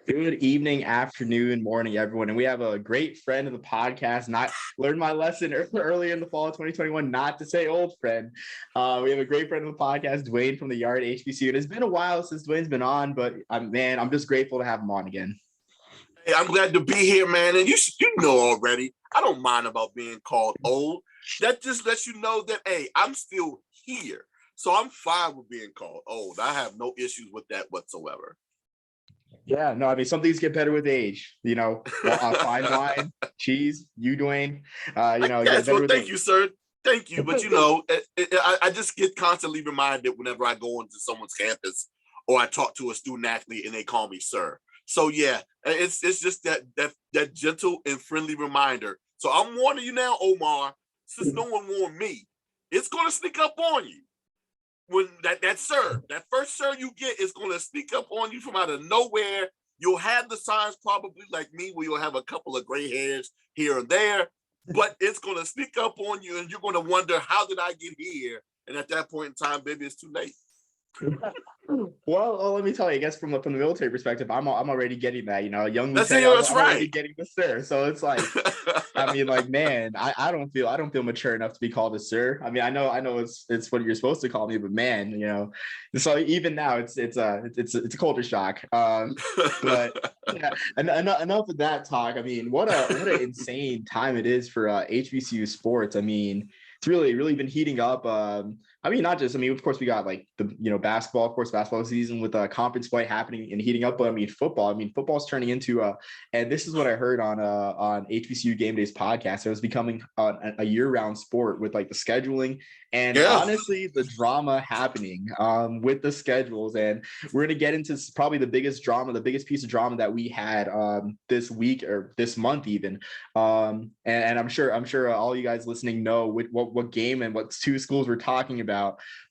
Good evening, afternoon, morning, everyone. And we have a great friend of the podcast. Not learned my lesson earlier in the fall of 2021, not to say old friend. We have a great friend of the podcast, Duane from the Yard-HBCU. And it's been a while since Duane's been on, but I'm just grateful to have him on again. Hey, I'm glad to be here, man. And you know already, I don't mind about being called old. That just lets you know that, hey, I'm still here. So I'm fine with being called old. I have no issues with that whatsoever. Yeah, no, I mean, some things get better with age, fine wine, cheese, you, Duane, Yes, well, thank you, sir. Thank you. But, I just get constantly reminded whenever I go into someone's campus or I talk to a student athlete and they call me sir. So, yeah, it's just that gentle and friendly reminder. So I'm warning you now, Omar, since no one warned me, it's going to sneak up on you. When that first sir you get is going to sneak up on you from out of nowhere. You'll have the signs probably like me where you'll have a couple of gray hairs here and there, but it's going to sneak up on you and you're going to wonder, how did I get here? And at that point in time, baby, it's too late. Well, let me tell you, I guess from the military perspective, I'm already getting that, young That's lieutenant, I'm right. already getting the sir. So it's like, I mean, like, man, I don't feel mature enough to be called a sir. I mean, I know it's what you're supposed to call me, but man, so even now it's a culture shock. But yeah, and enough of that talk. I mean, what an insane time it is for HBCU sports. I mean, it's really been heating up. Of course, we got like the basketball, of course, basketball season with conference play happening and heating up. But football's turning into and this is what I heard on HBCU Game Days podcast. It was becoming a year-round sport with like the scheduling and honestly the drama happening with the schedules. And we're gonna get into probably the biggest piece of drama that we had this week or this month even. And I'm sure all you guys listening know what game and what two schools we're talking about.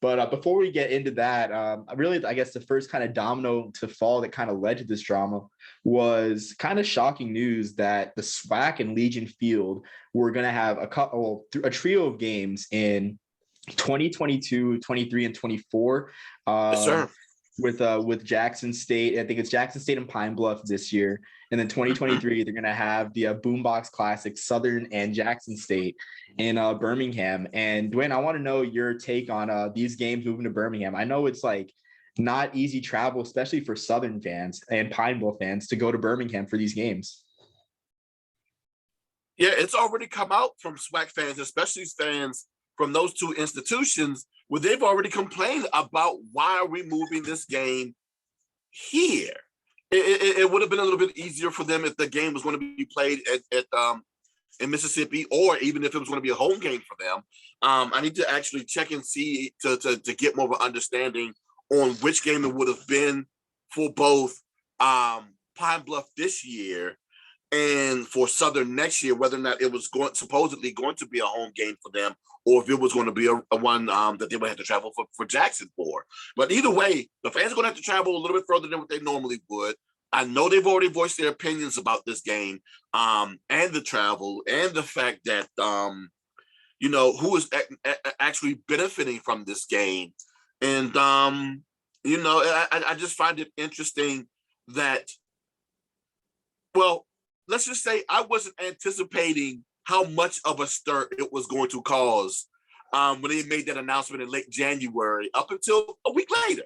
But before we get into that, I guess the first kind of domino to fall that kind of led to this drama was kind of shocking news that the SWAC and Legion Field were going to have a trio of games in 2022, 23, and 24. Yes, sir. With Jackson State. I think it's Jackson State and Pine Bluff this year. And then 2023, they're going to have the Boombox Classic, Southern and Jackson State in Birmingham. And Duane, I want to know your take on these games moving to Birmingham. I know it's like not easy travel, especially for Southern fans and Pine Bluff fans to go to Birmingham for these games. Yeah, it's already come out from SWAC fans, especially fans from those two institutions, where they've already complained about why are we moving this game here. It would have been a little bit easier for them if the game was going to be played in Mississippi, or even if it was going to be a home game for them. I need to actually check and see to get more of an understanding on which game it would have been for both Pine Bluff this year and for Southern next year, whether or not it was supposedly going to be a home game for them, or if it was going to be a one that they would have to travel for Jackson for. But either way, the fans are going to have to travel a little bit further than what they normally would. I know they've already voiced their opinions about this game and the travel and the fact that, who is actually benefiting from this game. And, I just find it interesting that, well, let's just say I wasn't anticipating how much of a stir it was going to cause when they made that announcement in late January up until a week later.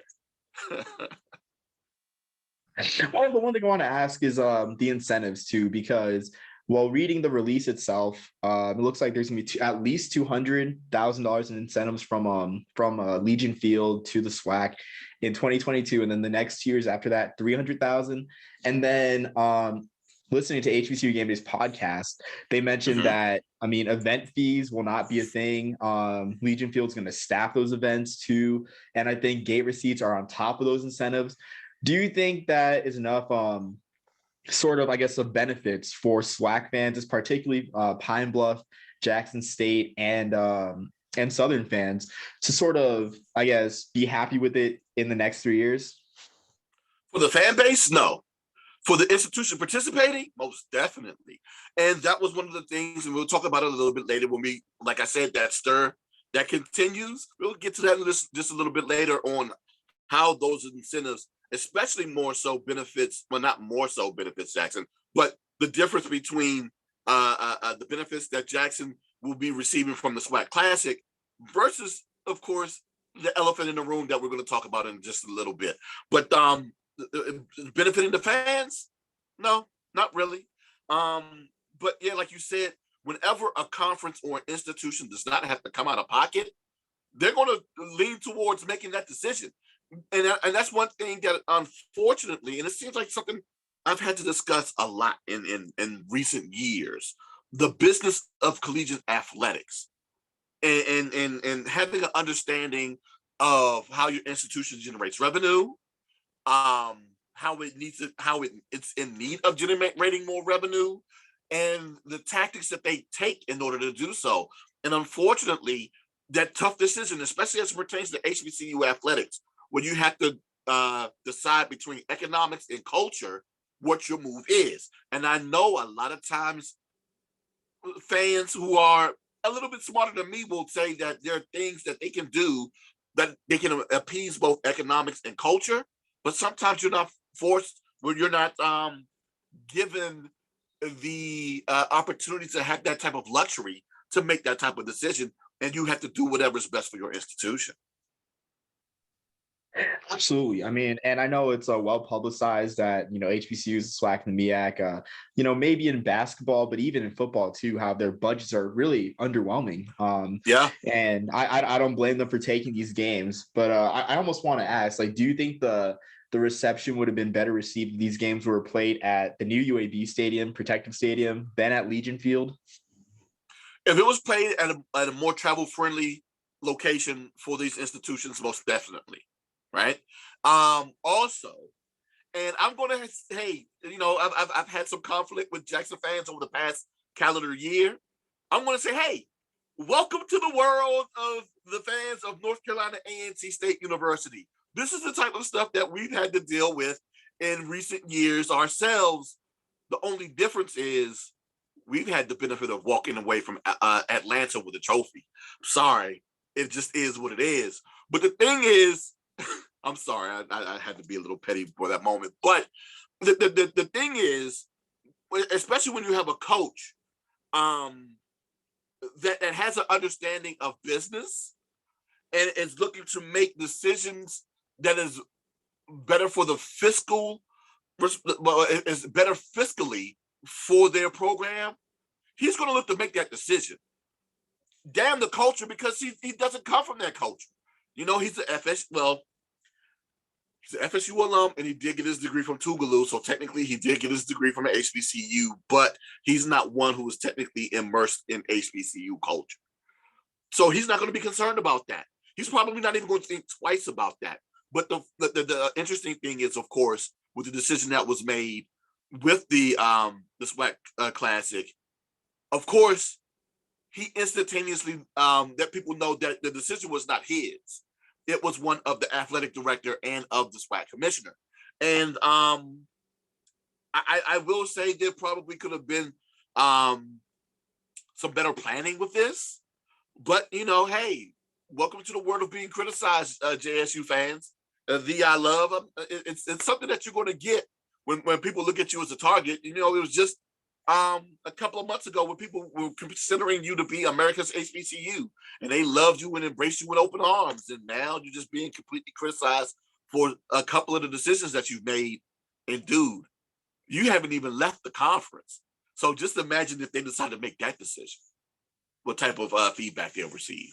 Well, the one thing I want to ask is the incentives too, because while reading the release itself, it looks like there's going to be at least $200,000 in incentives from Legion Field to the SWAC in 2022, and then the next 2 years after that, $300,000, and then listening to HBCU Game Days podcast, they mentioned that, event fees will not be a thing. Legion Field's going to staff those events too. And I think gate receipts are on top of those incentives. Do you think that is enough of benefits for SWAC fans, particularly Pine Bluff, Jackson State, and Southern fans to sort of, be happy with it in the next 3 years? For the fan base, no. For the institution participating, most definitely. And that was one of the things, and we'll talk about it a little bit later when we, like I said, that stir that continues. We'll get to that just a little bit later on how those incentives especially more so benefits, well, not more so benefits Jackson, but the difference between the benefits that Jackson will be receiving from the SWAC Classic versus, of course, the elephant in the room that we're going to talk about in just a little bit. But benefiting the fans? No, not really. But yeah, like you said, whenever a conference or an institution does not have to come out of pocket, they're going to lean towards making that decision. And that's one thing that, unfortunately, and it seems like something I've had to discuss a lot in recent years, the business of collegiate athletics, and having an understanding of how your institution generates revenue, how it's in need of generating more revenue, and the tactics that they take in order to do so. And unfortunately, that tough decision, especially as it pertains to HBCU athletics, when you have to decide between economics and culture, what your move is. And I know a lot of times fans who are a little bit smarter than me will say that there are things that they can do that they can appease both economics and culture, but sometimes you're not forced, when you're not given the opportunity to have that type of luxury to make that type of decision, and you have to do whatever's best for your institution. Absolutely. I mean, and I know it's well publicized that, HBCUs, SWAC, and the MEAC, maybe in basketball, but even in football too, how their budgets are really underwhelming. Yeah. And I don't blame them for taking these games, but I almost want to ask, like, do you think the reception would have been better received if these games were played at the new UAB Stadium, Protective Stadium, than at Legion Field? If it was played at a more travel-friendly location for these institutions, most definitely. Right. Also, and I'm going to say, I've had some conflict with Jackson fans over the past calendar year. I'm going to say, hey, welcome to the world of the fans of North Carolina A&T State University. This is the type of stuff that we've had to deal with in recent years ourselves. The only difference is we've had the benefit of walking away from Atlanta with a trophy. Sorry, it just is what it is. But the thing is, I'm sorry, I had to be a little petty for that moment. But the thing is, especially when you have a coach that has an understanding of business and is looking to make decisions that is better for the fiscal, well, is better fiscally for their program, he's going to look to make that decision. Damn the culture, because he doesn't come from that culture. He's the he's an FSU alum, and he did get his degree from Tougaloo, so technically he did get his degree from an HBCU, but he's not one who is technically immersed in HBCU culture. So he's not going to be concerned about that. He's probably not even going to think twice about that. But the interesting thing is, of course, with the decision that was made with the SWAC Classic, of course, he instantaneously let people know that the decision was not his. It was one of the athletic director and of the SWAC commissioner. And I will say there probably could have been some better planning with this. But, hey, welcome to the world of being criticized, JSU fans. I love, it's something that you're going to get when people look at you as a target. It was just a couple of months ago when people were considering you to be America's HBCU, and they loved you and embraced you with open arms. And now you're just being completely criticized for a couple of the decisions that you've made. And dude, you haven't even left the conference. So just imagine if they decide to make that decision, what type of feedback they'll receive.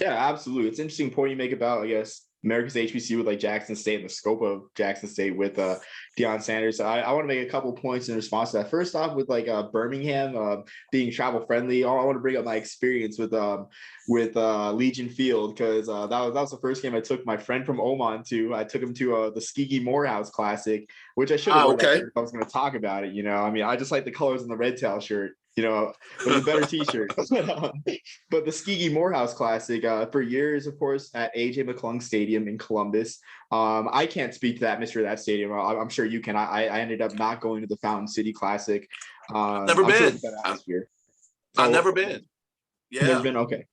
Yeah, absolutely. It's an interesting point you make about, I guess, America's HBCU with like Jackson State and the scope of Jackson State with Deion Sanders. I want to make a couple points in response to that. First off, with like Birmingham being travel friendly, I want to bring up my experience with Legion Field, because that was the first game I took my friend from Oman to. I took him to the Tuskegee Morehouse Classic, which I should have worn that shirt if I was going to talk about it. I mean, I just like the colors in the red tail shirt. It was a better t-shirt. But the Tuskegee Morehouse Classic, for years, of course, at A.J. McClung Stadium in Columbus. I can't speak to the atmosphere of that stadium. I'm sure you can. I ended up not going to the Fountain City Classic. Never been. Sure I've never been. Yeah. Never been? Okay.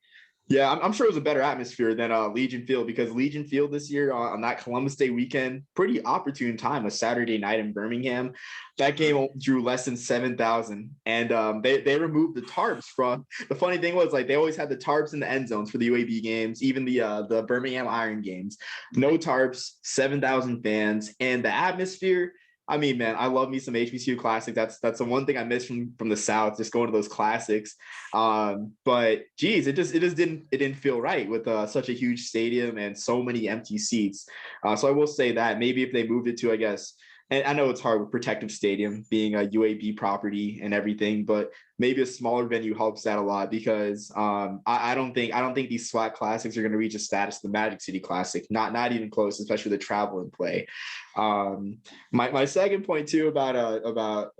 Yeah, I'm sure it was a better atmosphere than Legion Field, because Legion Field this year on that Columbus Day weekend, pretty opportune time, a Saturday night in Birmingham. That game drew less than 7,000, and they removed the tarps from. The funny thing was, like, they always had the tarps in the end zones for the UAB games, even the Birmingham Iron games. No tarps, 7,000 fans, and the atmosphere. I mean, man, I love me some HBCU classic. That's the one thing I miss from the South, just going to those classics. But geez, it didn't feel right with such a huge stadium and so many empty seats. So I will say that maybe if they moved it to, I guess, and I know it's hard with Protective Stadium being a UAB property and everything, but maybe a smaller venue helps that a lot, because I don't think these SWAC classics are going to reach a status of the Magic City Classic, not even close, especially the travel and play. My second point too about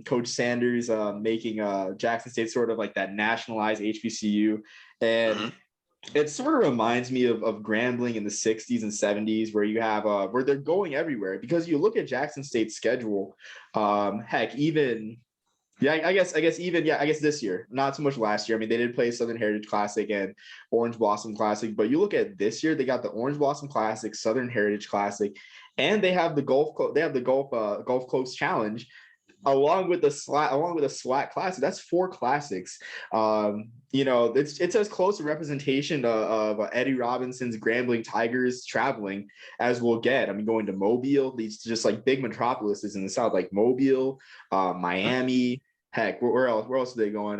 Coach Sanders making Jackson State sort of like that nationalized HBCU, and it sort of reminds me of Grambling in the 60s and 70s, where you have where they're going everywhere, because you look at Jackson State's schedule, heck, even I guess this year, not so much last year. I mean, they did play Southern Heritage Classic and Orange Blossom Classic, but you look at this year, they got the Orange Blossom Classic, Southern Heritage Classic, and they have the Gulf Coast Challenge, along with the SWAC Classic. That's 4 classics. It's as close a representation of Eddie Robinson's Grambling Tigers traveling as we'll get. I mean, going to Mobile, these just like big metropolises in the South, like Mobile, Miami. Heck, where else are they going?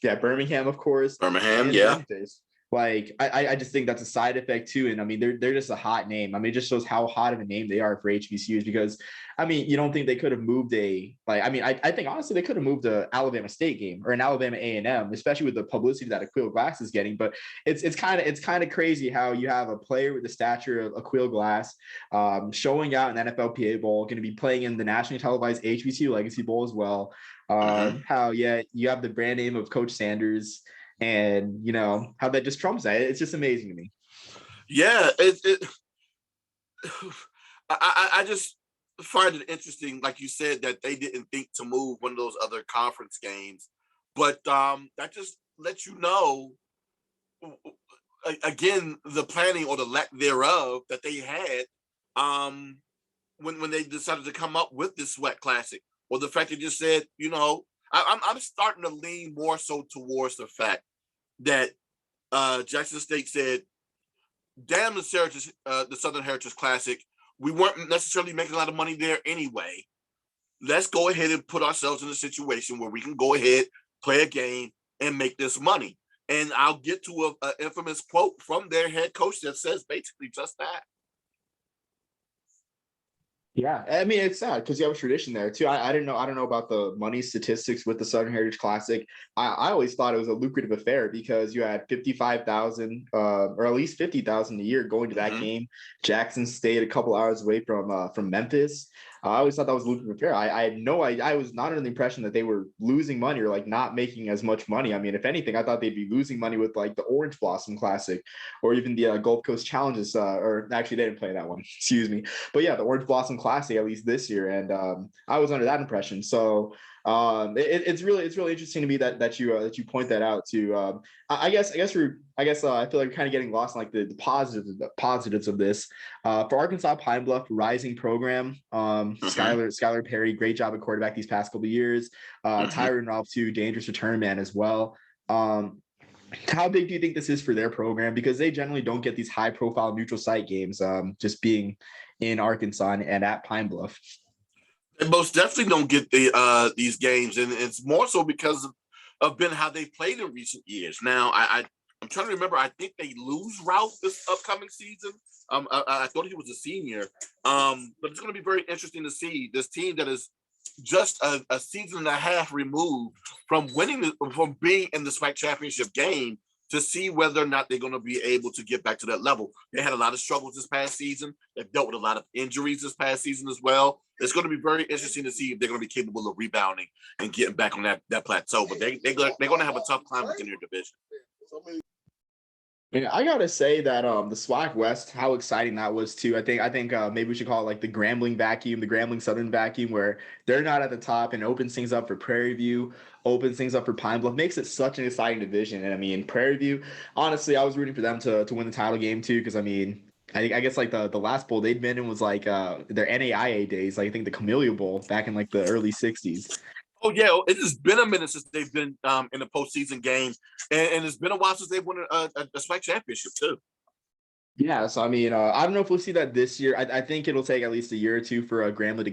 Birmingham, of course. Birmingham, and yeah. Memphis. Like, I just think that's a side effect too. And I mean, they're just a hot name. I mean, it just shows how hot of a name they are for HBCUs, because I mean, you don't think they could have moved I think honestly they could have moved a Alabama State game or an Alabama A&M, especially with the publicity that Aquil Glass is getting. But it's kind of crazy how you have a player with the stature of Aquil Glass showing out in the NFLPA Bowl, going to be playing in the nationally televised HBCU Legacy Bowl as well. How you have the brand name of Coach Sanders, and how that just trumps that. It's just amazing to me. Yeah, I just find it interesting, like you said, that they didn't think to move one of those other conference games, but that just lets you know, again, the planning or the lack thereof that they had when they decided to come up with this SWAC Classic, or the fact they just said, I'm starting to lean more so towards the fact that Jackson State said, damn the Southern Heritage Classic. We weren't necessarily making a lot of money there anyway. Let's go ahead and put ourselves in a situation where we can go ahead, play a game, and make this money. And I'll get to an infamous quote from their head coach that says basically just that. Yeah, I mean, it's sad because you have a tradition there too. I don't know about the money statistics with the Southern Heritage Classic. I always thought it was a lucrative affair because you had 55,000 or at least 50,000 a year going to that game. Jackson State a couple hours away from Memphis. I always thought that was a lucrative affair. I was not under the impression that they were losing money or like not making as much money. I mean, if anything, I thought they'd be losing money with like the Orange Blossom Classic or even the Gulf Coast Challenges. Or actually, they didn't play that one. Excuse me. But yeah, the Orange Blossom Classic, at least this year, and I was under that impression. So it's really interesting to me that you point that out too. I feel like we're kind of getting lost in like the positives of this. For Arkansas Pine Bluff, rising program. Skylar Perry, great job at quarterback these past couple of years. Tyron Ralph too, dangerous return man as well. How big do you think this is for their program? Because they generally don't get these high profile neutral site games, just being in Arkansas and at Pine Bluff. They most definitely don't get these games, and it's more so because of how they've played in recent years. Now, I'm trying to remember. I think they lose Ralph this upcoming season. I thought he was a senior, but it's going to be very interesting to see this team that is just a season and a half removed from being in the SWAC championship game, to see whether or not they're going to be able to get back to that level. They had a lot of struggles this past season. They've dealt with a lot of injuries this past season as well. It's going to be very interesting to see if they're going to be capable of rebounding and getting back on that plateau. But they're going to have a tough climb within their division. Yeah, I gotta say that the SWAC West, how exciting that was too. I think maybe we should call it like the Grambling vacuum, the Grambling Southern vacuum, where they're not at the top and opens things up for Prairie View, opens things up for Pine Bluff, makes it such an exciting division. And I mean, Prairie View, honestly, I was rooting for them to win the title game too, because I mean, I guess like the last bowl they'd been in was like their NAIA days, like I think the Camellia Bowl back in like the early '60s. Oh yeah, it has been a minute since they've been in a postseason game, and it's been a while since they've won a SWAC championship too. Yeah, so I mean, I don't know if we'll see that this year. I think it'll take at least a year or two for Grambling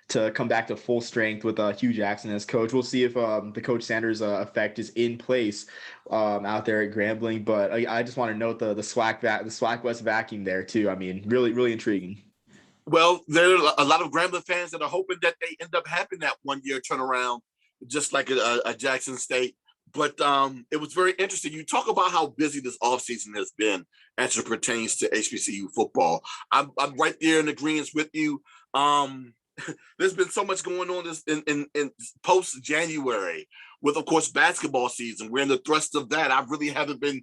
to come back to full strength with Hugh Jackson as coach. We'll see if the Coach Sanders effect is in place out there at Grambling. But I just want to note the SWAC West vacuum there too. I mean, really intriguing. Well, there are a lot of Grambling fans that are hoping that they end up having that 1 year turnaround, just like a Jackson State. But it was very interesting. You talk about how busy this offseason has been as it pertains to HBCU football. I'm right there in agreement with you. There's been so much going on this in post January with, of course, basketball season. We're in the thrust of that. I really haven't been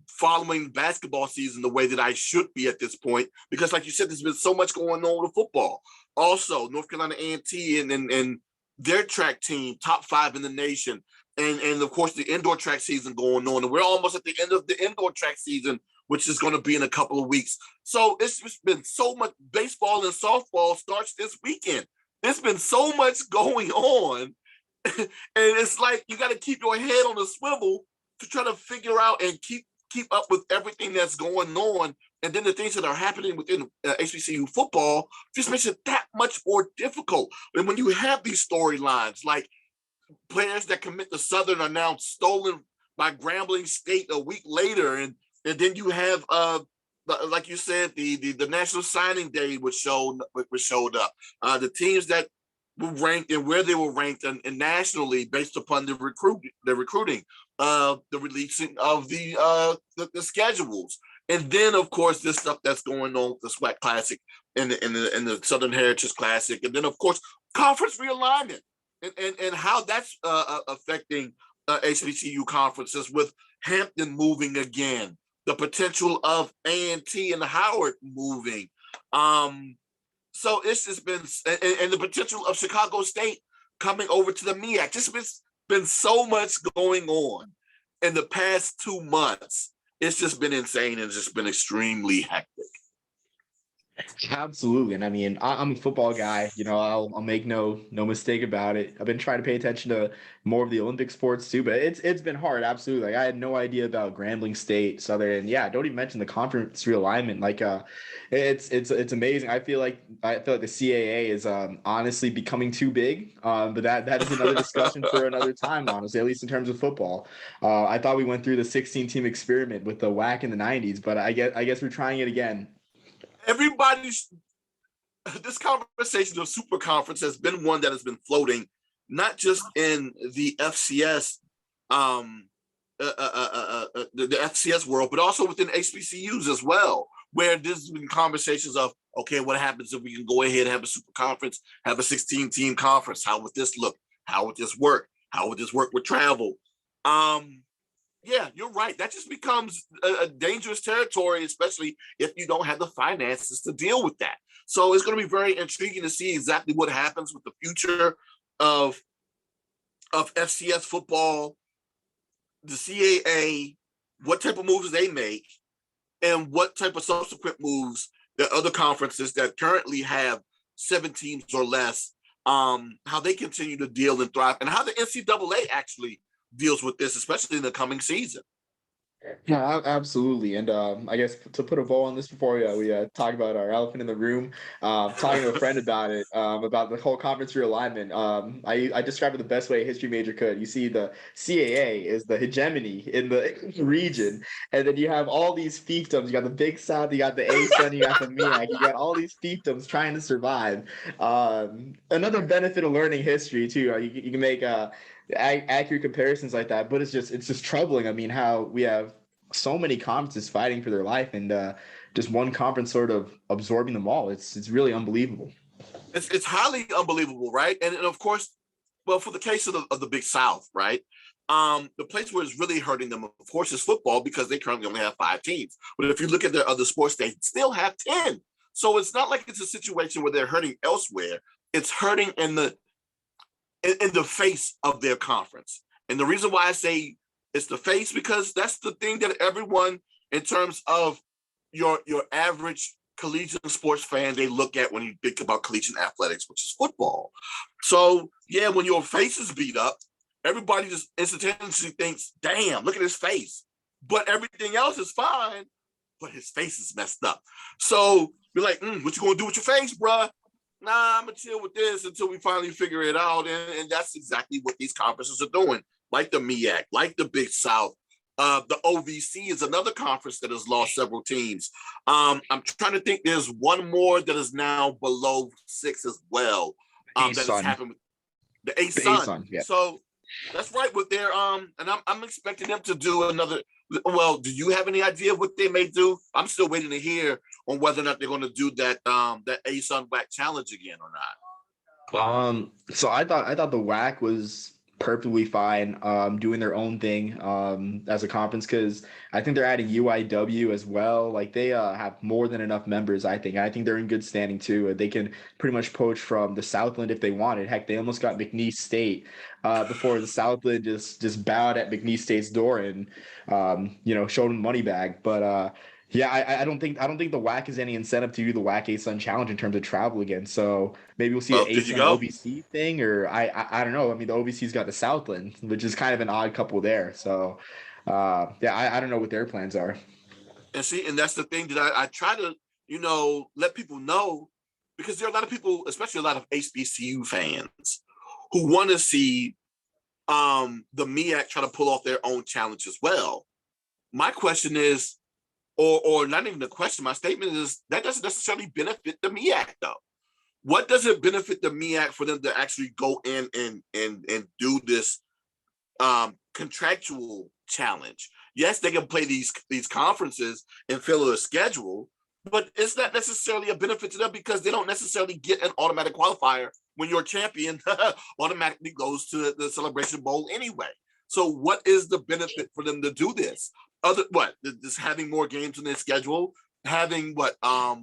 following basketball season the way that I should be at this point, because like you said, there's been so much going on with football. Also, North Carolina A&T and their track team, top 5 in the nation. And of course, the indoor track season going on. And we're almost at the end of the indoor track season, which is going to be in a couple of weeks. So it's just been so much. Baseball and softball starts this weekend. There's been so much going on. And it's like you got to keep your head on a swivel to try to figure out and keep up with everything that's going on. And then the things that are happening within HBCU football just makes it that much more difficult. And when you have these storylines, like players that commit to Southern are now stolen by Grambling State a week later, and then you have like you said, the National Signing Day was showed up. The teams that were ranked and where they were ranked and nationally based upon the recruiting, the releasing of the schedules, and then of course this stuff that's going on with the SWAC Classic and the Southern Heritage Classic, and then of course conference realignment and how that's affecting HBCU conferences with Hampton moving again, the potential of A&T and Howard moving. So it's just been, and the potential of Chicago State coming over to the MEAC. Just been so much going on in the past 2 months. It's just been insane and it's just been extremely hectic. Absolutely, and I mean, I'm a football guy. You know, I'll make no mistake about it. I've been trying to pay attention to more of the Olympic sports too, but it's been hard. Absolutely, like I had no idea about Grambling State, Southern, and yeah, don't even mention the conference realignment. Like, it's amazing. I feel like the CAA is honestly becoming too big. But that is another discussion for another time. Honestly, at least in terms of football, I thought we went through the 16-team experiment with the WAC in the '90s, but I guess we're trying it again. Everybody's this conversation of super conference has been one that has been floating, not just in the FCS, the FCS world, but also within HBCUs as well, where there's been conversations of, okay, what happens if we can go ahead and have a super conference, have a 16-team conference? How would this look? How would this work? How would this work with travel? Yeah, you're right. That just becomes a dangerous territory, especially if you don't have the finances to deal with that. So it's going to be very intriguing to see exactly what happens with the future of FCS football, the CAA, what type of moves they make, and what type of subsequent moves the other conferences that currently have 7 teams or less, how they continue to deal and thrive, and how the NCAA actually deals with this, especially in the coming season. Yeah, absolutely. And I guess to put a bow on this before we talk about our elephant in the room, talking to a friend about it, about the whole conference realignment. I described it the best way a history major could. You see, the CAA is the hegemony in the region, and then you have all these fiefdoms. You got the Big South, you got the ASUN, you got the MEAC, you got all these fiefdoms trying to survive. Another benefit of learning history too. You can make accurate comparisons like that, but it's just troubling. I mean, how we have so many conferences fighting for their life, and just one conference sort of absorbing them all. It's really unbelievable. It's highly unbelievable, right? And of course, well, for the case of the Big South, right? The place where it's really hurting them, of course, is football because they currently only have 5 teams. But if you look at their other sports, they still have 10. So it's not like it's a situation where they're hurting elsewhere. It's hurting in the face of their conference. And the reason why I say it's the face, because that's the thing that everyone, in terms of your average collegiate sports fan, they look at when you think about collegiate athletics, which is football. So yeah, when your face is beat up, everybody just instantaneously thinks, damn, look at his face. But everything else is fine, but his face is messed up. So you're like, what you gonna do with your face, bruh? Nah, I'm gonna chill with this until we finally figure it out. And that's exactly what these conferences are doing. Like the MEAC, like the Big South. The OVC is another conference that has lost several teams. I'm trying to think, there's one more that is now below 6 as well. That has happened with the ASUN. Yeah. So that's right with their and I'm expecting them to do another. Well, do you have any idea what they may do? I'm still waiting to hear on whether or not they're going to do that that ASUN WAC challenge again or not. So I thought the WAC was perfectly fine doing their own thing as a conference, because I think they're adding UIW as well. Like they have more than enough members. I think they're in good standing too. They can pretty much poach from the Southland if they wanted. Heck, they almost got McNeese State before the Southland just bowed at McNeese State's door and showed them money bag. But yeah, I don't think the WAC has any incentive to do the WAC ASUN challenge in terms of travel again. So maybe we'll see an ASUN OVC thing, or I don't know. I mean, the OVC's got the Southland, which is kind of an odd couple there. So yeah, I don't know what their plans are. And that's the thing that I try to let people know, because there are a lot of people, especially a lot of HBCU fans, who want to see the MEAC try to pull off their own challenge as well. My question is, or not even a question, my statement is that doesn't necessarily benefit the MEAC though. What does it benefit the MEAC for them to actually go in and do this contractual challenge? Yes, they can play these conferences and fill a schedule, but it's not necessarily a benefit to them because they don't necessarily get an automatic qualifier when your champion automatically goes to the Celebration Bowl anyway. So what is the benefit for them to do this? Just having more games in their schedule, having a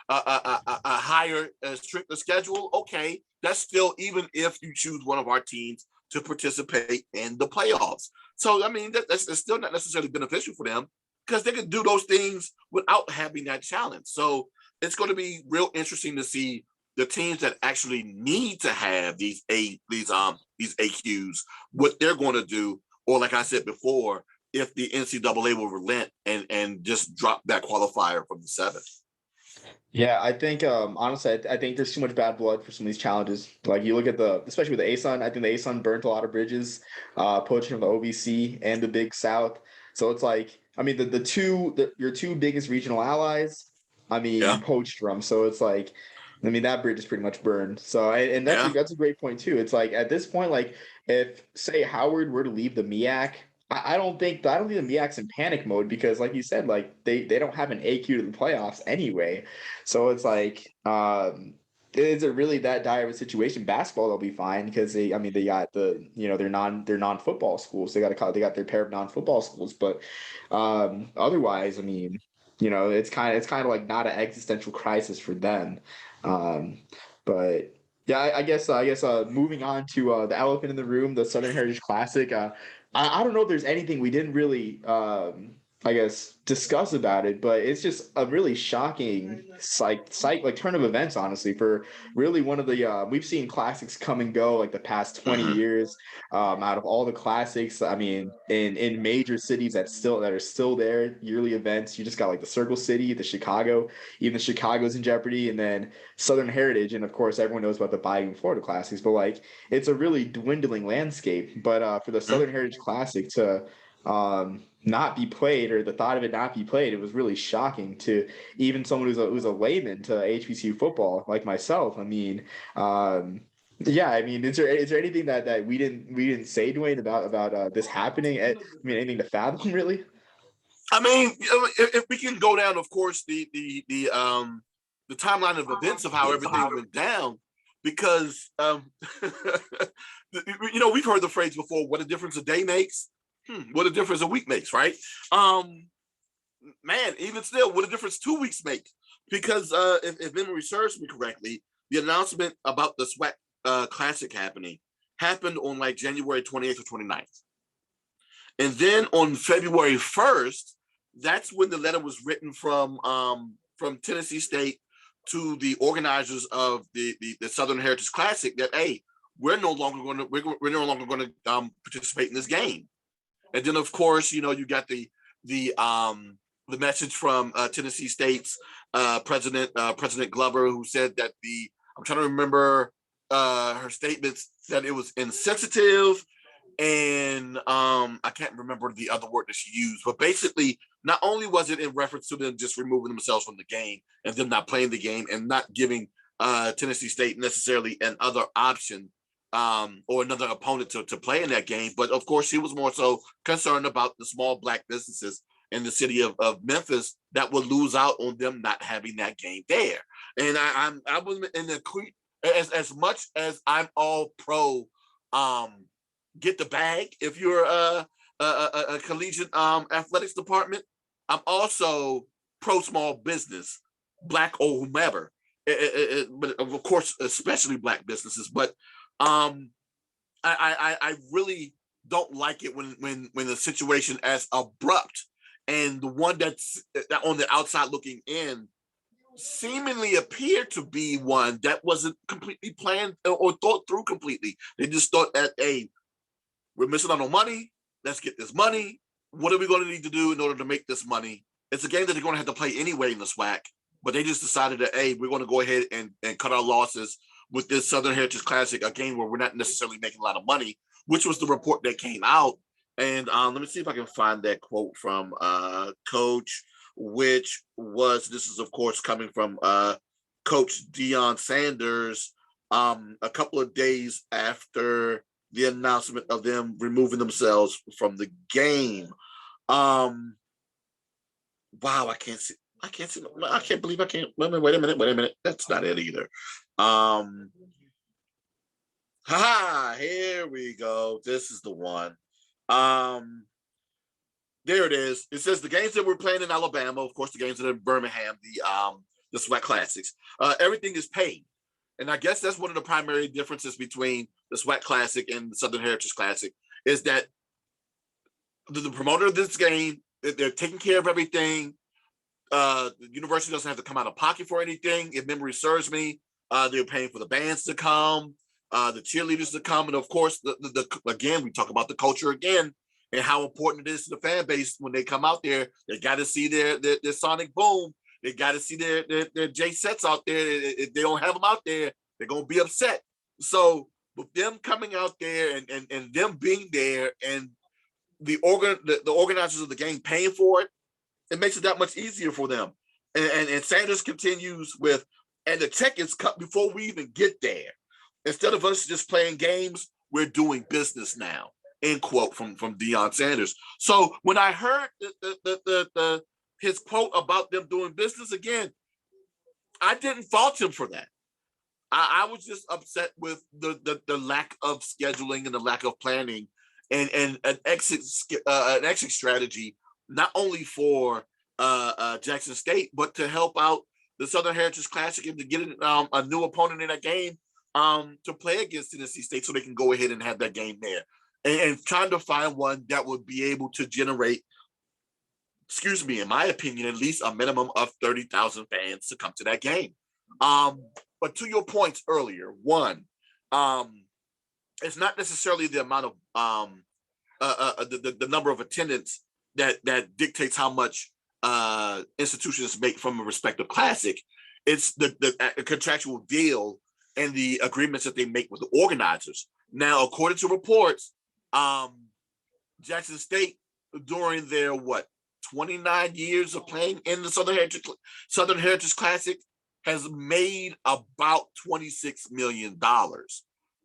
higher strength of schedule. Okay, that's still, even if you choose one of our teams to participate in the playoffs. So I mean, that's still not necessarily beneficial for them because they can do those things without having that challenge. So it's going to be real interesting to see the teams that actually need to have these AQs, what they're going to do, or like I said before, if the NCAA will relent and just drop that qualifier from the 7th. Yeah, I think honestly, I think there's too much bad blood for some of these challenges. Like you look at especially with the ASUN, I think the ASUN burnt a lot of bridges, poaching from the OVC and the Big South. So it's like, I mean, your two biggest regional allies, I mean, you poached from. So it's like, I mean, that bridge is pretty much burned. So, and that's a great point too. It's like at this point, like if say Howard were to leave the MEAC, I don't think the MEAC's in panic mode because, like you said, like they don't have an AQ to the playoffs anyway. So it's like, is it really that dire of a situation? Basketball, they'll be fine because they got they're non-football schools. They got their pair of non-football schools, but otherwise, I mean, it's kind of like not an existential crisis for them. But yeah, I guess moving on to the elephant in the room, the Southern Heritage Classic. I don't know if there's anything we didn't really, I guess, discuss about it, but it's just a really shocking turn of events, honestly, for really one of the we've seen classics come and go like the past 20 years. Out of all the classics, I mean, in major cities that are still there, yearly events, you just got like the Circle City, the Chicago, even the Chicago's in jeopardy, and then Southern Heritage, and of course everyone knows about the Bayou Florida Classics, but like it's a really dwindling landscape. But for the Southern Heritage Classic to not be played, or the thought of it not be played, it was really shocking to even someone who's a layman to HBCU football like myself. I mean, yeah, I mean, is there anything that we didn't say, Duane, about this happening? I mean, anything to fathom, really? I mean, if we can go down, of course, the timeline of events of how everything went down, because we've heard the phrase before, what a difference a day makes. What a difference a week makes, right? Man, even still, what a difference 2 weeks make. Because if memory serves me correctly, the announcement about the SWAC Classic happened on like January 28th or 29th. And then on February 1st, that's when the letter was written from Tennessee State to the organizers of the Southern Heritage Classic that, hey, we're no longer going to participate in this game. And then, of course, you got the message from Tennessee State's President Glover, who said that I'm trying to remember her statements, that it was insensitive, and I can't remember the other word that she used, but basically, not only was it in reference to them just removing themselves from the game and them not playing the game and not giving Tennessee State necessarily another option or another opponent to play in that game, but of course, she was more so concerned about the small Black businesses in the city of Memphis that would lose out on them not having that game there. And I was in the as much as I'm all pro get the bag if you're a collegiate athletics department, I'm also pro small business, Black or whomever, but of course especially Black businesses. But I really don't like it when the situation as abrupt and the one that's on the outside looking in seemingly appeared to be one that wasn't completely planned or thought through completely. They just thought that, hey, we're missing out on money. Let's get this money. What are we going to need to do in order to make this money? It's a game that they're going to have to play anyway in the SWAC, but they just decided that, hey, we're going to go ahead and cut our losses with this Southern Heritage Classic, a game where we're not necessarily making a lot of money, which was the report that came out. And let me see if I can find that quote from Coach, which was, this is, of course, coming from Coach Deion Sanders a couple of days after the announcement of them removing themselves from the game. Wow, I can't see. I can't believe I can't. Wait a minute. That's not it either. Here we go. This is the one. There it is. It says the games that we're playing in Alabama, of course, the games that are in Birmingham, the SWAC Classics, everything is paid. And I guess that's one of the primary differences between the SWAC Classic and the Southern Heritage Classic, is that the promoter of this game, they're taking care of everything. The university doesn't have to come out of pocket for anything. If memory serves me, they're paying for the bands to come, the cheerleaders to come, and of course, again, we talk about the culture again and how important it is to the fan base when they come out there. They got to see their sonic boom. They got to see their J sets out there. If they don't have them out there, they're gonna be upset. So with them coming out there and them being there and the organizers of the game paying for it, it makes it that much easier for them. And Sanders continues with, and the check is cut before we even get there. Instead of us just playing games, we're doing business now. End quote from Deion Sanders. So when I heard his quote about them doing business again, I didn't fault him for that. I was just upset with the lack of scheduling and the lack of planning and an exit strategy, not only for Jackson State, but to help out the Southern Heritage Classic and to get a new opponent in that game to play against Tennessee State so they can go ahead and have that game there. And trying to find one that would be able to generate, in my opinion, at least a minimum of 30,000 fans to come to that game. But to your points earlier, one, it's not necessarily the amount of the number of attendance that dictates how much institutions make from a respective classic. It's the contractual deal and the agreements that they make with the organizers. Now, according to reports, Jackson State, during their 29 years of playing in the Southern Heritage Classic, has made about $26 million,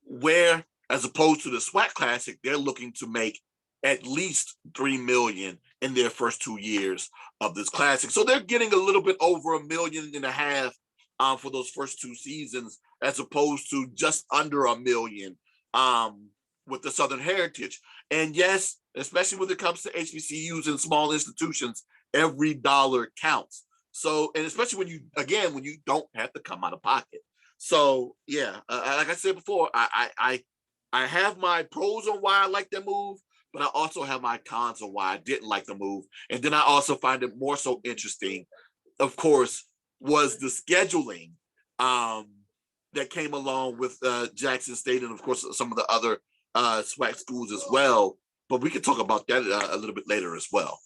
where, as opposed to the SWAC Classic, they're looking to make at least $3 million in their first 2 years of this classic. So they're getting a little bit over $1.5 million for those first 2 seasons, as opposed to just under $1 million with the Southern Heritage. And yes, especially when it comes to HBCUs and small institutions, every dollar counts. So, and especially when you don't have to come out of pocket. So yeah, like I said before, I have my pros on why I like the move, but I also have my cons on why I didn't like the move. And then I also find it more so interesting, of course, was the scheduling that came along with Jackson State and, of course, some of the other SWAC schools as well. But we can talk about that a little bit later as well.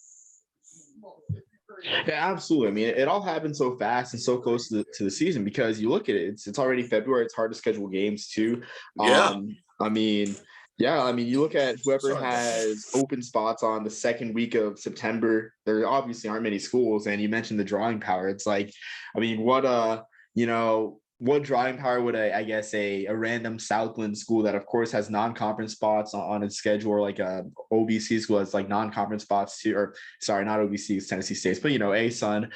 Yeah, absolutely. I mean, it all happened so fast and so close to the season, because you look at it, it's already February. It's hard to schedule games too. Yeah. I mean, you look at whoever has open spots on the second week of September. There obviously aren't many schools, and you mentioned the drawing power. It's like, I mean, what drawing power would I guess a random Southland school that of course has non-conference spots on its schedule, or like a OBC school has like non-conference spots too, or sorry, not OBC, it's Tennessee State, but ASUN,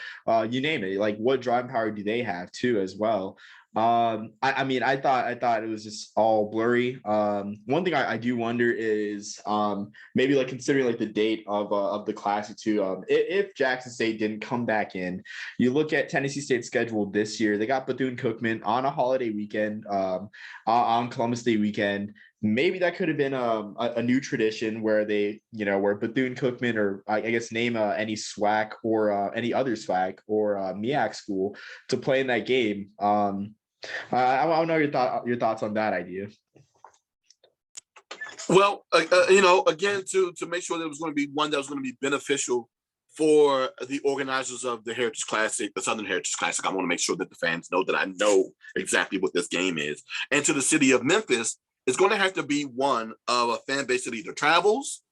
you name it. Like, what drawing power do they have too as well? I mean, I thought it was just all blurry. One thing I do wonder is maybe like considering like the date of the Classic too. If Jackson State didn't come back in, you look at Tennessee State's schedule this year. They got Bethune-Cookman on a holiday weekend, on Columbus Day weekend. Maybe that could have been a new tradition where they, where Bethune-Cookman, or I guess name any SWAC or any other SWAC or MEAC school to play in that game. I want to know your thoughts on that idea. Well, again, to make sure that it was going to be one that was going to be beneficial for the organizers of the Heritage Classic, the Southern Heritage Classic. I want to make sure that the fans know that I know exactly what this game is. And to the city of Memphis, it's going to have to be one of a fan base that either travels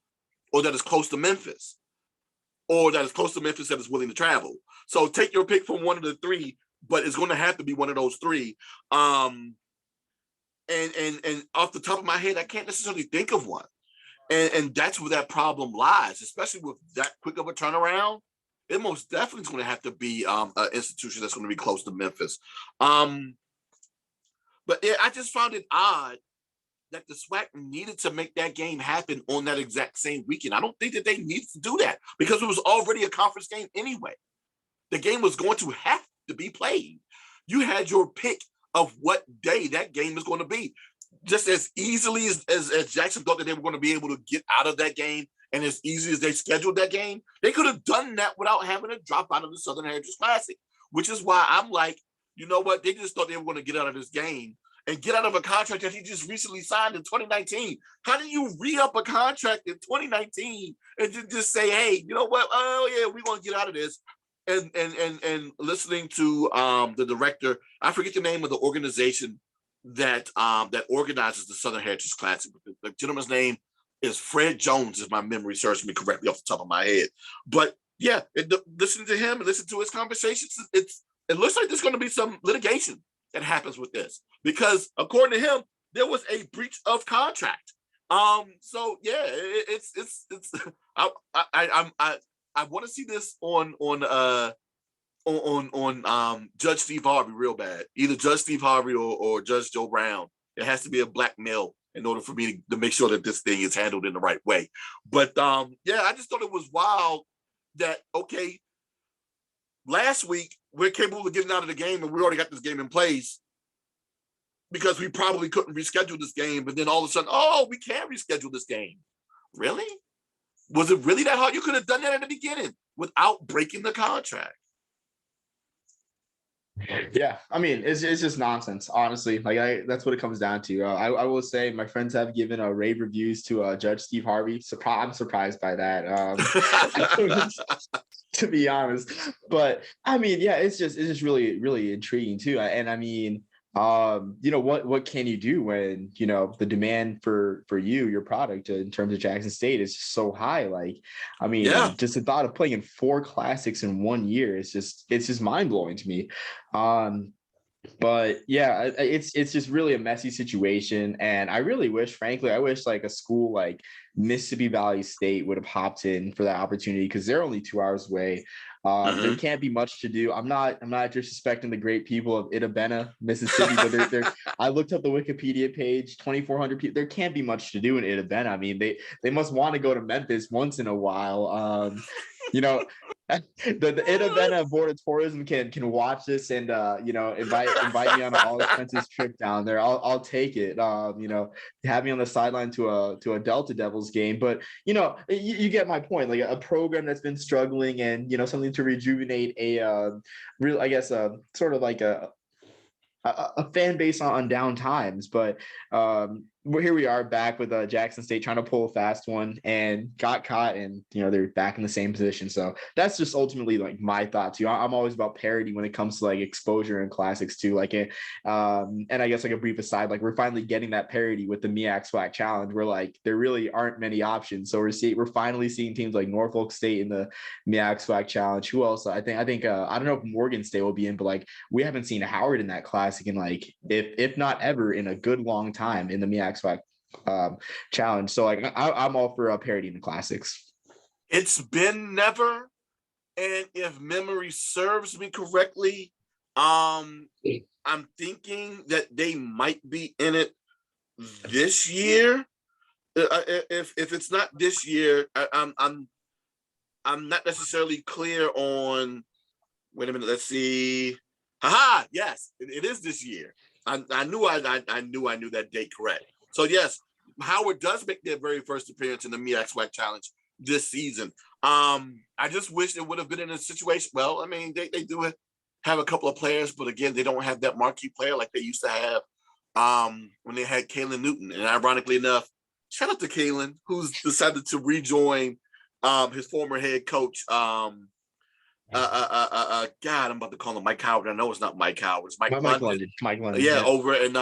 or that is close to Memphis, or that is close to Memphis that is willing to travel. So take your pick from one of the three, but it's going to have to be one of those three. And off the top of my head, I can't necessarily think of one. And that's where that problem lies, especially with that quick of a turnaround. It most definitely is going to have to be an institution that's going to be close to Memphis. But yeah, I just found it odd that the SWAC needed to make that game happen on that exact same weekend. I don't think that they needed to do that, because it was already a conference game anyway. The game was going to have to be played. You had your pick of what day that game is going to be. Just as easily as Jackson thought that they were going to be able to get out of that game, and as easy as they scheduled that game, they could have done that without having to drop out of the Southern Heritage Classic, which is why I'm like, you know what? They just thought they were going to get out of this game and get out of a contract that he just recently signed in 2019. How do you re-up a contract in 2019 and just say, hey, you know what? Oh yeah, we're going to get out of this. And listening to the director, I forget the name of the organization that organizes the Southern Heritage Classic. The gentleman's name is Fred Jones, if my memory serves me correctly off the top of my head. But yeah, listen to him and listen to his conversations. It looks like there's going to be some litigation that happens with this, because according to him, there was a breach of contract. So yeah, it's I want to see this on Judge Steve Harvey real bad. Either Judge Steve Harvey or Judge Joe Brown. It has to be a black male in order for me to make sure that this thing is handled in the right way. But yeah, I just thought it was wild that, okay, last week we're capable of getting out of the game and we already got this game in place because we probably couldn't reschedule this game. But then all of a sudden, oh, we can reschedule this game. Really? Was it really that hard? You could have done that at the beginning without breaking the contract. Yeah, I mean, it's just nonsense, honestly. Like, that's what it comes down to. I will say my friends have given rave reviews to Judge Steve Harvey. I'm surprised by that, to be honest. But I mean, yeah, it's just really, really intriguing too. And I mean, what can you do when the demand for your product in terms of Jackson State is just so high? Like, I mean, yeah. Just the thought of playing in 4 classics in 1 year it's just mind-blowing to me. But yeah, it's just really a messy situation, and I wish like a school like Mississippi Valley State would have hopped in for that opportunity, because they're only 2 hours away. There can't be much to do. I'm not disrespecting the great people of Itabena, Mississippi, but they're I looked up the Wikipedia page, 2,400 people. There can't be much to do in Itabena. I mean, they must want to go to Memphis once in a while. You know, the Itabena Board of Tourism can watch this and invite me on an all expenses trip down there. I'll take it. Have me on the sideline to a Delta Devils game. But you get my point. Like a program that's been struggling, and something to rejuvenate a real, I guess, sort of like a fan base on down times. But here we are back with Jackson State trying to pull a fast one and got caught, and they're back in the same position. So that's just ultimately like my thought too. I'm always about parity when it comes to like exposure and classics too. Like and I guess like a brief aside, like we're finally getting that parity with the MEAC SWAC challenge, where like there really aren't many options. So we're finally seeing teams like Norfolk State in the MEAC SWAC challenge. Who else? I think I don't know if Morgan State will be in, but like we haven't seen Howard in that classic in like if not ever in a good long time in the MEAC SWAC challenge. So like I'm all for parity in the classics. It's been never, and if memory serves me correctly, I'm thinking that they might be in it this year. If it's not this year, I'm not necessarily clear on. Wait a minute. Let's see. Haha! Yes, it is this year. I knew that date correct. So yes, Howard does make their very first appearance in the MEAC SWAC Challenge this season. I just wish it would have been in a situation. Well, I mean, they do have a couple of players, but again, they don't have that marquee player like they used to have when they had Kalen Newton. And ironically enough, shout out to Kalen, who's decided to rejoin his former head coach. God, I'm about to call him Mike Howard. I know it's not Mike Howard. It's Mike London. Mike London. Yeah, over and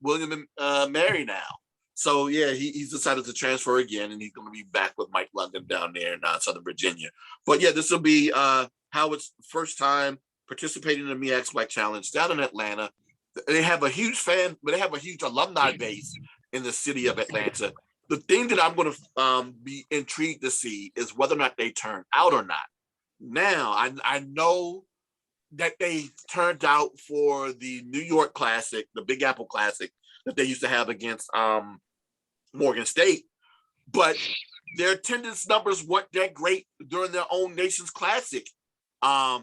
William and Mary now. So yeah, he's decided to transfer again, and he's going to be back with Mike London down there in Southern Virginia. But yeah, this will be Howard's first time participating in the MEAC SWAC Challenge down in Atlanta. They have a huge alumni base in the city of Atlanta. The thing that I'm going to be intrigued to see is whether or not they turn out or not. Now, I know that they turned out for the New York Classic, the Big Apple Classic that they used to have against Morgan State, but their attendance numbers weren't that great during their own Nations Classic,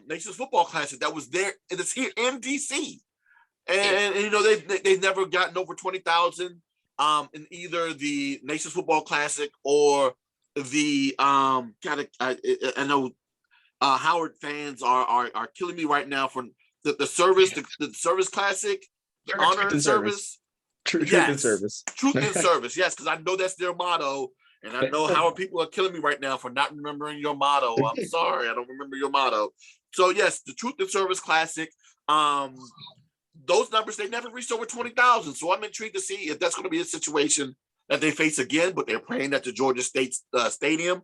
Nations Football Classic that was there. It's here in DC, and they've never gotten over 20,000 in either the Nations Football Classic or the I know. Howard fans are killing me right now for the service, the service classic, the honor and service. Truth and service. Truth and service, yes, because I know that's their motto. And I know Howard people are killing me right now for not remembering your motto. I'm sorry, I don't remember your motto. So yes, the Truth and Service Classic, those numbers, they never reached over 20,000. So I'm intrigued to see if that's going to be a situation that they face again, but they're playing at the Georgia State Stadium.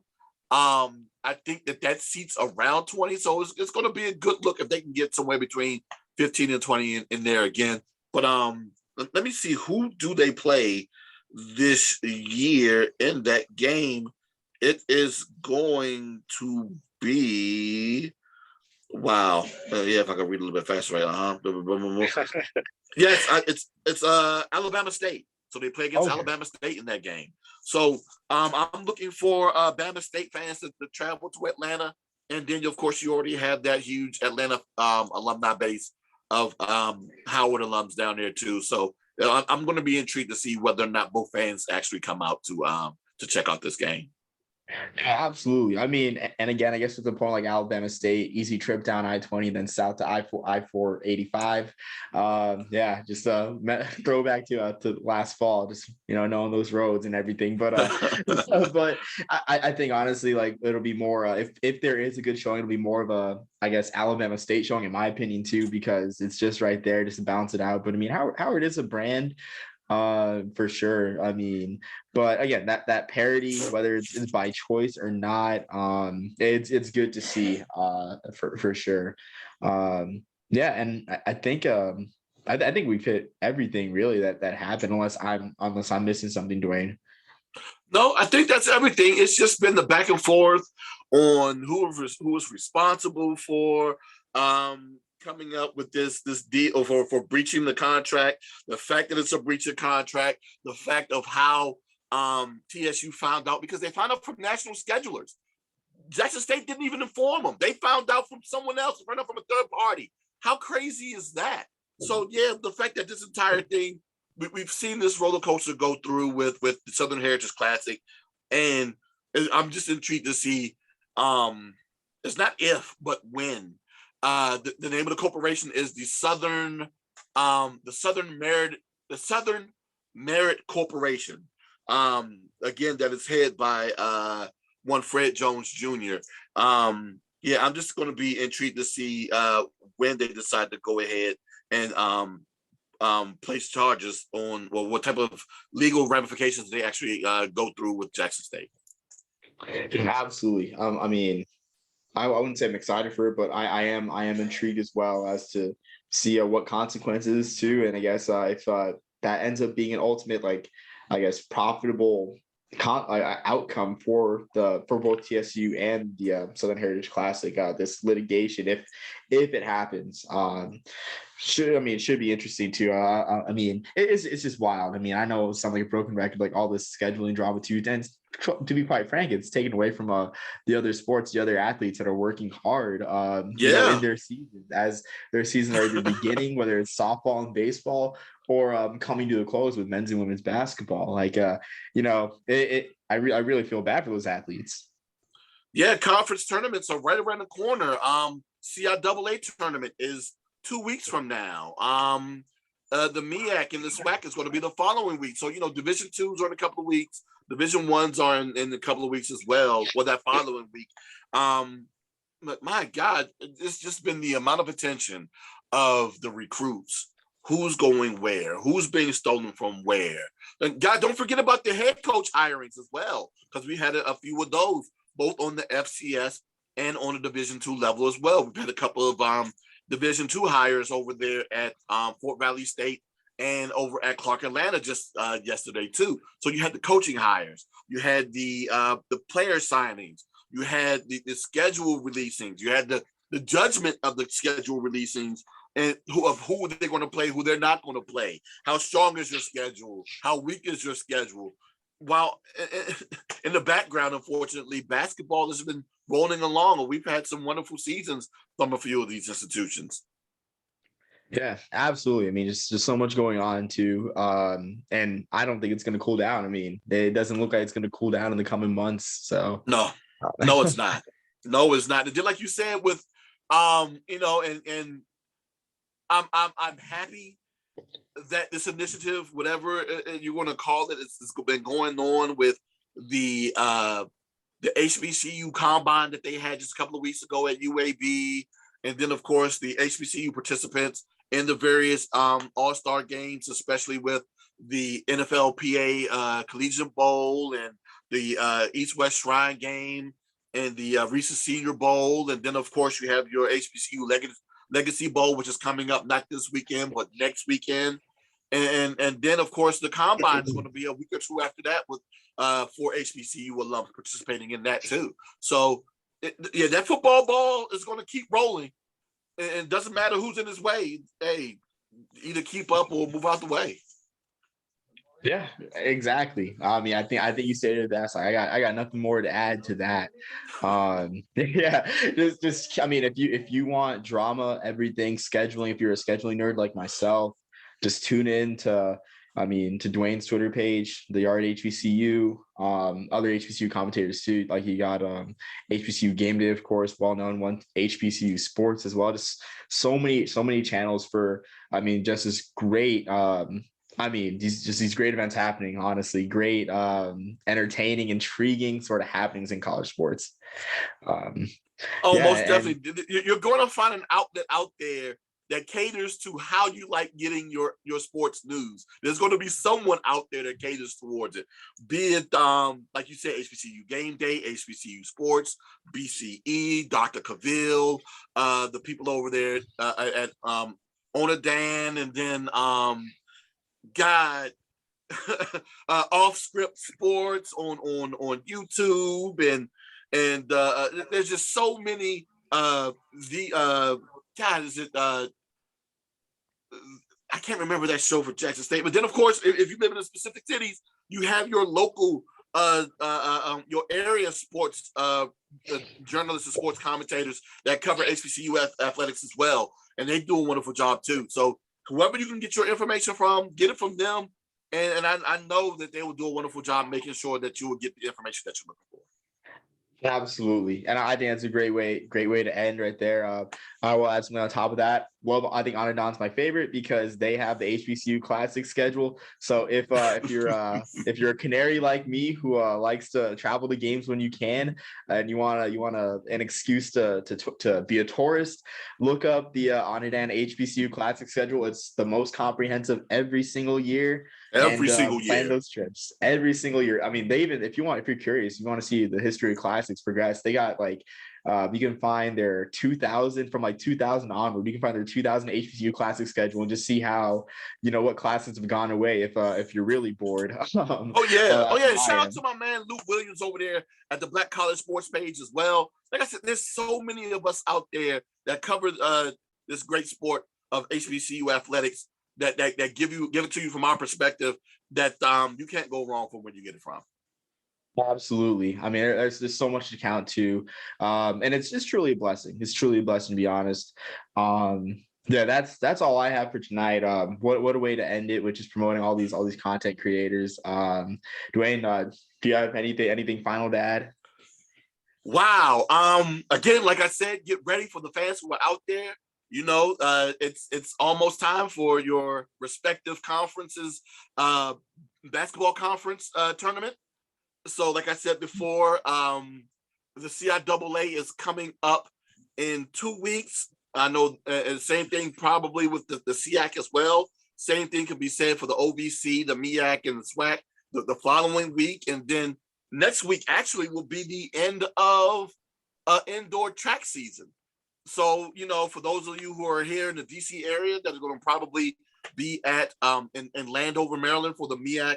I think that seats around 20, so it's going to be a good look if they can get somewhere between 15 and 20 in there again. But let me see, who do they play this year in that game? It is going to be wow. Yeah, if I can read a little bit faster, right? Yes, it's Alabama State. So they play against Alabama State in that game. So I'm looking for Bama State fans to travel to Atlanta. And then, of course, you already have that huge Atlanta alumni base of Howard alums down there, too. So I'm going to be intrigued to see whether or not both fans actually come out to check out this game. Absolutely. I mean, and again, I guess with the point like Alabama State, easy trip down I-20, then south to I-485. Just throwback to last fall, just knowing those roads and everything. But but I think honestly, like it'll be more if there is a good showing, it'll be more of a, I guess, Alabama State showing, in my opinion, too, because it's just right there just to balance it out. But I mean, Howard is a brand. For sure. I mean, but again, that parity, whether it's by choice or not, it's good to see, for sure. And I think I think we've hit everything really that happened, unless I'm missing something, Duane. No, I think that's everything. It's just been the back and forth on who was responsible for coming up with this deal for breaching the contract, the fact that it's a breach of contract, the fact of how TSU found out, because they found out from national schedulers. Jackson State didn't even inform them. They found out from someone else, found out from a third party. How crazy is that? So yeah, the fact that this entire thing, we've seen this roller coaster go through with the Southern Heritage Classic, and I'm just intrigued to see. It's not if, but when. The name of the corporation is the Southern Merit Corporation. Again, that is headed by one Fred Jones Jr. Yeah, I'm just going to be intrigued to see when they decide to go ahead and place charges on, well, what type of legal ramifications they actually go through with Jackson State. Absolutely. I mean, I wouldn't say I'm excited for it, but I am intrigued as well as to see what consequences too. And I guess if that ends up being an ultimate, like, I guess, profitable outcome for both TSU and the Southern Heritage Classic, this litigation, if it happens, it should be interesting too. I mean, it's just wild. I mean, I know it sounds like a broken record, like all this scheduling drama too. And to be quite frank, it's taken away from the other sports, the other athletes that are working hard, in their seasons, as their seasons are either beginning, whether it's softball and baseball, or coming to a close with men's and women's basketball. Like, I really feel bad for those athletes. Yeah, conference tournaments are right around the corner. CIAA tournament is 2 weeks from now. The MEAC and the SWAC is going to be the following week. So, Division twos are in a couple of weeks. Division ones are in a couple of weeks as well, or that following week. But my God, it's just been the amount of attention of the recruits. Who's going where? Who's being stolen from where? And God, don't forget about the head coach hirings as well, because we had a few of those, both on the FCS and on the Division II level as well. We've had a couple of Division II hires over there at Fort Valley State and over at Clark Atlanta just yesterday too. So you had the coaching hires, you had the player signings, you had the schedule releasings, you had the judgment of the schedule releasings, and who they're going to play, who they're not going to play. How strong is your schedule? How weak is your schedule? While in the background, unfortunately, basketball has been rolling along, and we've had some wonderful seasons from a few of these institutions. Yeah, absolutely. I mean, just so much going on too. And I don't think it's going to cool down. I mean, it doesn't look like it's going to cool down in the coming months. So no, it's not. No, it's not. Just like you said with, and I'm happy that this initiative, whatever you want to call it, it's been going on with the HBCU combine that they had just a couple of weeks ago at UAB, and then of course the HBCU participants in the various all-star games, especially with the NFLPA Collegiate Bowl and the East-West Shrine game and the Reese's Senior Bowl, and then of course you have your HBCU Legacy Bowl, which is coming up not this weekend, but next weekend. And then, of course, the combine is going to be a week or two after that with 4 HBCU alums participating in that too. So, that football ball is going to keep rolling. And it doesn't matter who's in his way. Hey, either keep up or move out the way. Yeah, exactly. I mean, I think you stated that. So I got nothing more to add to that. Yeah, just I mean, if you want drama, everything scheduling, if you're a scheduling nerd like myself, just tune in to Duane's Twitter page, the Yard-HBCU, other HBCU commentators too. Like you got HBCU Game Day, of course, well-known one, HBCU Sports as well. Just so many channels for, just as great, these great events happening, honestly, great, entertaining, intriguing sort of happenings in college sports. Most definitely. You're going to find an outlet out there that caters to how you like getting your sports news. There's going to be someone out there that caters towards it. Be it, like you said, HBCU Game Day, HBCU Sports, BCE, Dr. Cavill, the people over there at Onadan, and then God, Off Script Sports on YouTube, and there's just so many. God, is it? I can't remember that show for Jackson State. But then, of course, if you live in the specific cities, you have your local, your area sports journalists and sports commentators that cover HBCU athletics as well, and they do a wonderful job too. So whoever you can get your information from, get it from them, and I know that they will do a wonderful job making sure that you will get the information that you're looking for. Absolutely. And I think that's a great way to end right there. I will add something on top of that. Well, I think Onondaga's my favorite because they have the HBCU Classic schedule. So if you're a Canary like me who likes to travel to games when you can, and you want an excuse to be a tourist, look up the Onondaga HBCU Classic schedule. It's the most comprehensive every single year. Every single year. Plan those trips every single year. I mean, they even, if you're curious, you want to see the history of classics progress. They got like, you can find their 2000 from like 2000 onward. You can find their 2000 HBCU classic schedule and just see how, what classes have gone away if you're really bored. Oh yeah. Shout out to my man Luke Williams over there at the Black College Sports page as well. Like I said, there's so many of us out there that cover this great sport of HBCU athletics. That give it to you from our perspective that you can't go wrong from where you get it from. Absolutely. I mean, there's so much to count to, and it's just truly a blessing. It's truly a blessing, to be honest. Yeah, that's all I have for tonight. What a way to end it, which is promoting all these content creators. Duane, do you have anything final to add? Wow. Again, like I said, get ready for the fans who are out there. It's almost time for your respective conferences, basketball conference tournament. So like I said before, the CIAA is coming up in 2 weeks. I know same thing probably with the SEAC as well. Same thing could be said for the OVC, the MEAC, and the SWAC the following week. And then next week actually will be the end of indoor track season. So, for those of you who are here in the DC area that are going to probably be at in Landover, Maryland for the MEAC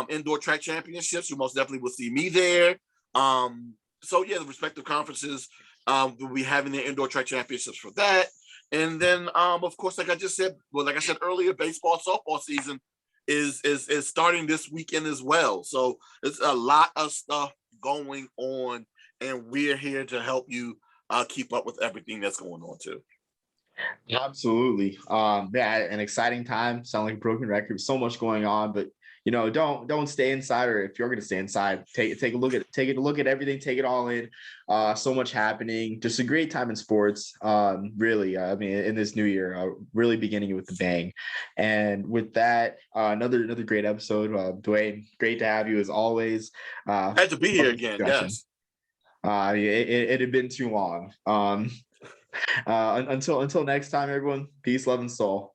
indoor track championships, you most definitely will see me there. So yeah, the respective conferences will be having their indoor track championships for that. And then of course, like I said earlier, baseball, softball season is starting this weekend as well. So it's a lot of stuff going on, and we're here to help you keep up with everything that's going on too. Absolutely. Yeah, an exciting time. Sound like a broken record. So much going on, but don't stay inside, or if you're going to stay inside, take a look at everything, take it all in. So much happening. Just a great time in sports. Really, I mean, in this new year, really beginning with the bang. And with that, another great episode. Duane, great to have you as always. Glad to be here again. Yes. It had been too long. Until next time, everyone. Peace, love, and soul.